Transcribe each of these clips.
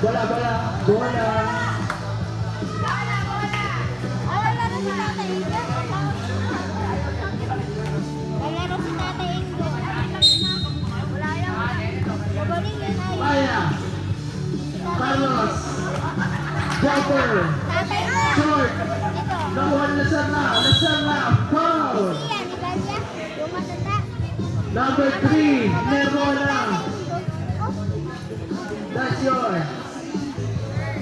Bola. Maya. Carlos. Jumper. Short. Nakuha lasar na. Foul. Number 3, Nerona. That's yours.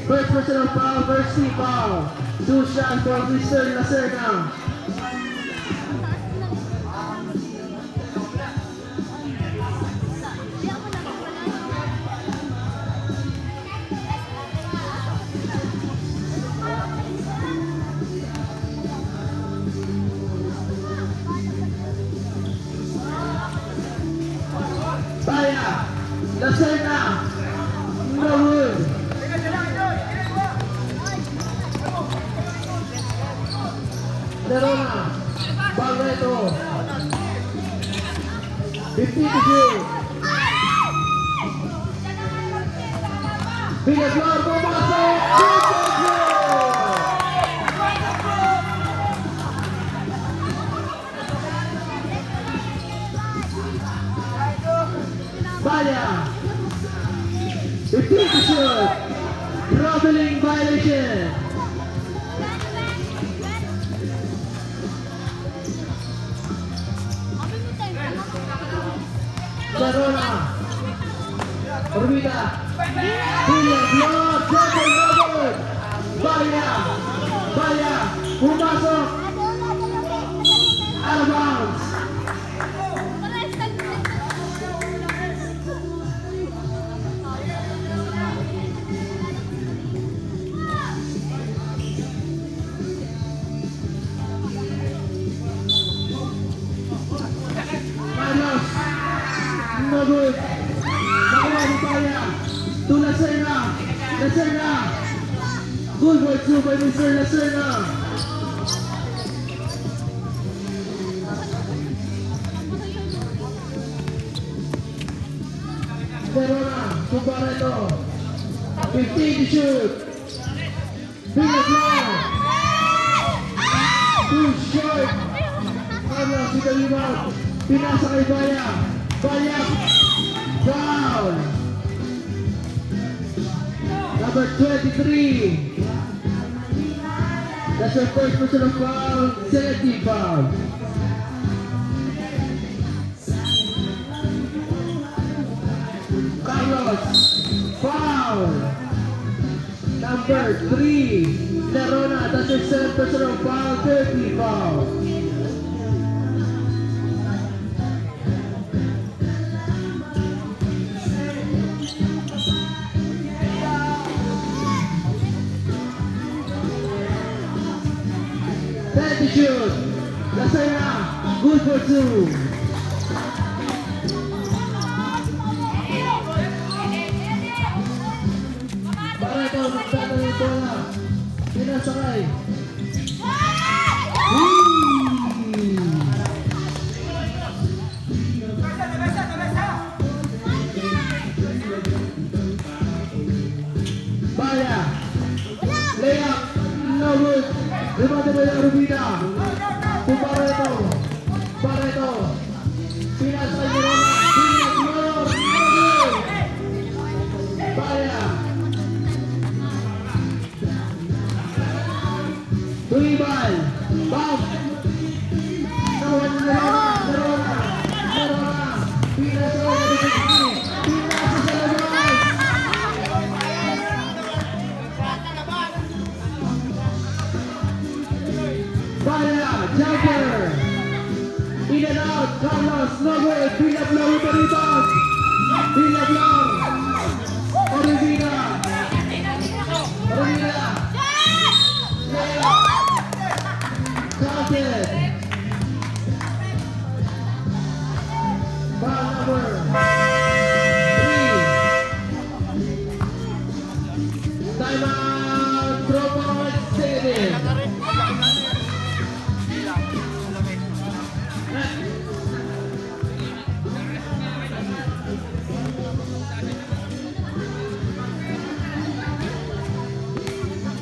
First personal foul, first team foul. 2 shots for Mr. Lacerda. Baya, Lacerda, Norwood. Nerona, Barreto. 50-2. Villaslor, pumasok. Baya, 15 to shoot. Traveling violation. Nerona, Orbita, Villaslor, Robert. Baya, pumasok. Out of bounds. Good. Nakuha ni Baya. To Lacerda. Good work too by Mr. Lacerda. Nerona to Barreto. 15 to shoot. Villaslor. Too short. Carlos with the rebound. Pinasa kay Baya. Foul. Number 23. That's your first personal foul. Second team foul. Carlos. Foul. Number 3. Nerona. That's your second personal foul. Third team foul. Shoot. Lacerda, good for 2. Barreto, nagtataw yung bola. Pinasakay. Baya. Layup. No good. Remate by Orbita. To Barreto. Pinasakay ni Roma. Villaslor. Baya. Tuibal. Bump. Nakuha ni Nerona. Pinasakay sa labas. Baya, jumper. In and out, Carlos, no way. Villaslor with the rebound. Villaslor. Orbita. Counted. Foul number 3. Timeout. Promote Stadium.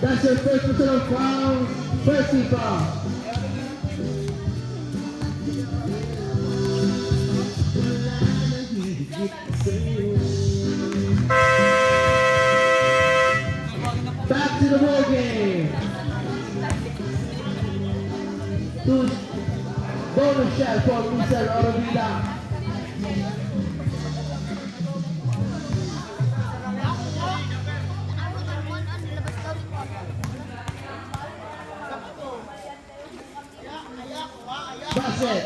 That's your first personal foul. First team foul. Back to the ball game. Two bonus shot for Mr. Orovida. Basket.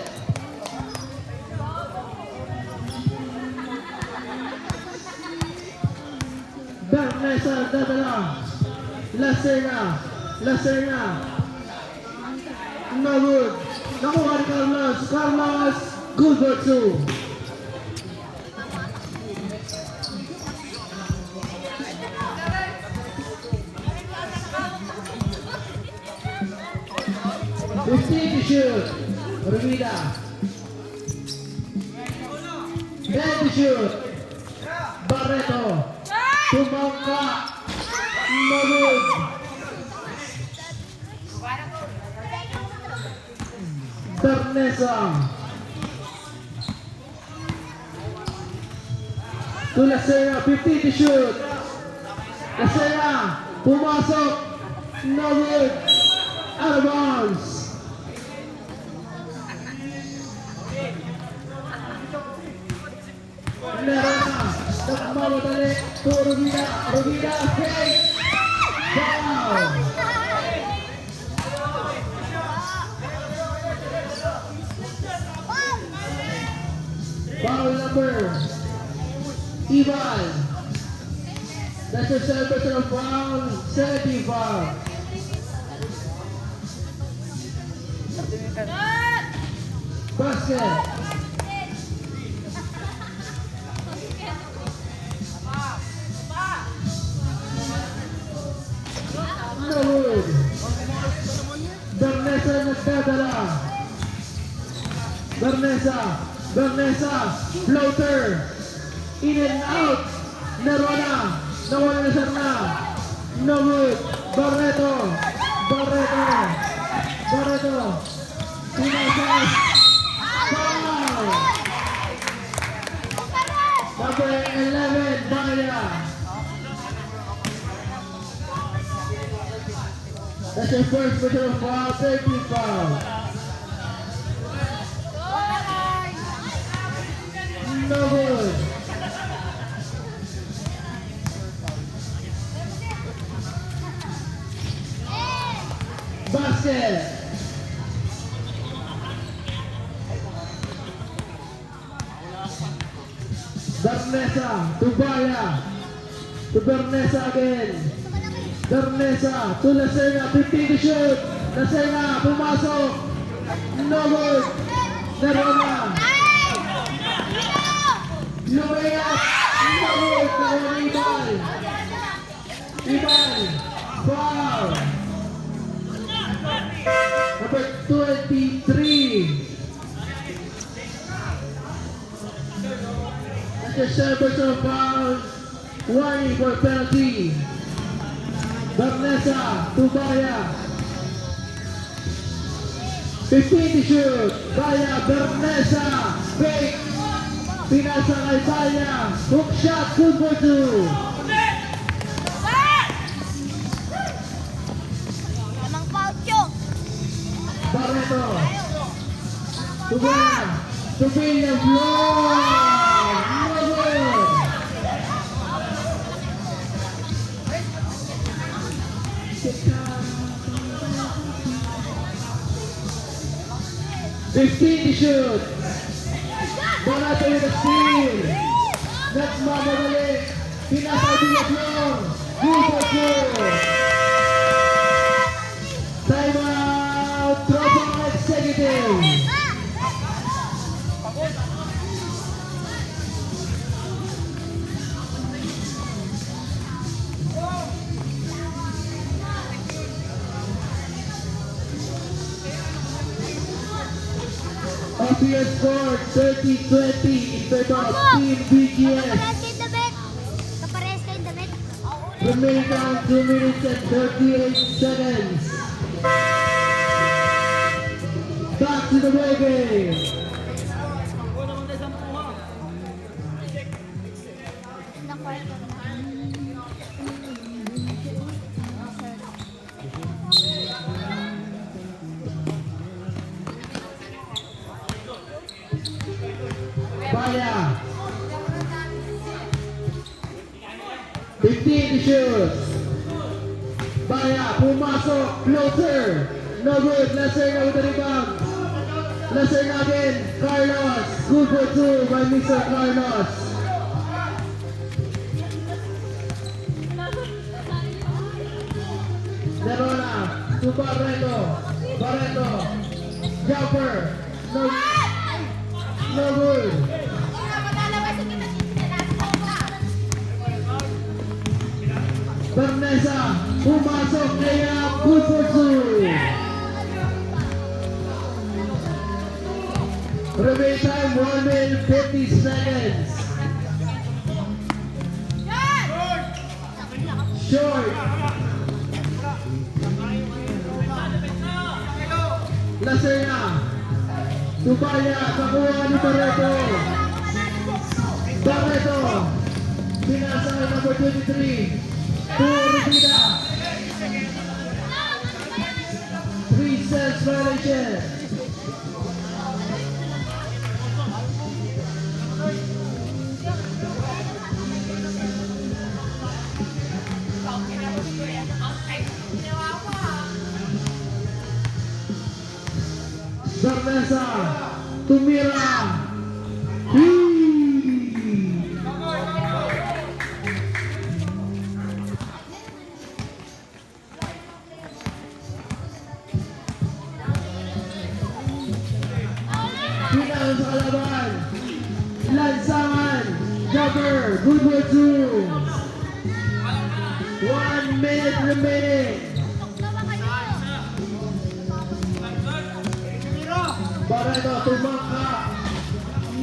Bernesa dadala. Lacerna. No good. Nakuha ni Carlos. Good for two. Fifteen to shoot. Orovida. 10 to shoot. Barreto. Tumangka. No good. Bernesa. To Lacerna. 15 to shoot. Lacerna. Pumasok. No good. Out of bounds. Nerona, nagmamadali to Orovida, fake, foul. Foul number, Ivan. That's your second personal foul, 70 foul. Basket. No good. Bernesa nagdadala. Bernesa, floater. In and out. Nerona. Nawala na Serna. No good. Barreto. Pinasas. Foul. Number 11, Baya. That's your first personal foul, 13 foul. No good. Basket. Bernesa, to Baya. To Bernesa again. Bernesa to Lacerna, 15 to shoot. Lacerna, pumasok. No good. Nerona. Lumayas. No good. Nerona Iban. Foul. Number 23. That's your second personal foul. Warning for penalty. Bernesa to Baya. 15 to shoot. Baya, Bernesa. Fake. Pinasa kay Baya. Hook shot. Good for two. Barreto. To Baya. To William Floor. No good. Fifteen to shoot. Barreto with a steal. Nagmamadali. Pinasa William Floor. Good for two. Time out. Tropa executive. OPS score 30-20 in favor of Team BGS. Kapares kayo damit. Remaining down 2 minutes and 38 seconds. Back to the play game. Baya. 15 to shoot. Baya, pumasok, floater. No good, Lesser na with the rebound. Lesser na again, Carlos. Good for 2 by Mr. Carlos. Nerona to Barreto. Barreto. Jumper. No good. Bernesa, pumasok, kaya good for 2. Remain time 1 minute 50 seconds. Short. Laserna. Tupaya, kakuha ni Barreto. Barreto. Pinasa number 23. To Rubina. 3 sets violation. Bernesa, Tumira. Pinang sa kalaban. Lansangan. Cover. Good for 2. 1 minute remaining. Barreto, tumangka.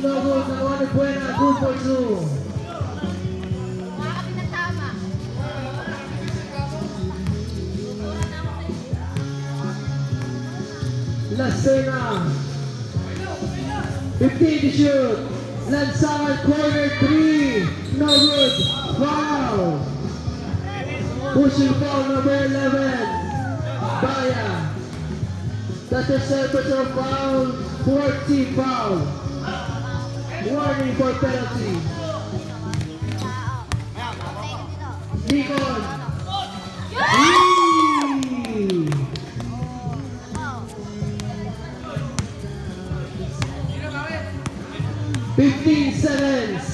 No good, nagawa ni Buena. Good for 2. Lasena. 15 to shoot. Lansangan corner 3. No good. Foul. Pushing foul number 11. Baya. That's a celebratory foul. 14 foul. Warning for penalty. Deacon. 15 seconds.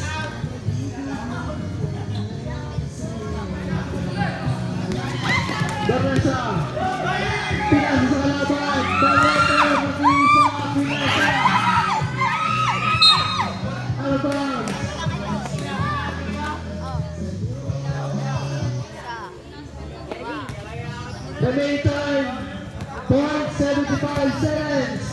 Bernesa. Pinasa sa kalaban. Barreto. Mag-iisa. Pinasa. Out of bounds. Remaining time. 0.75 seconds.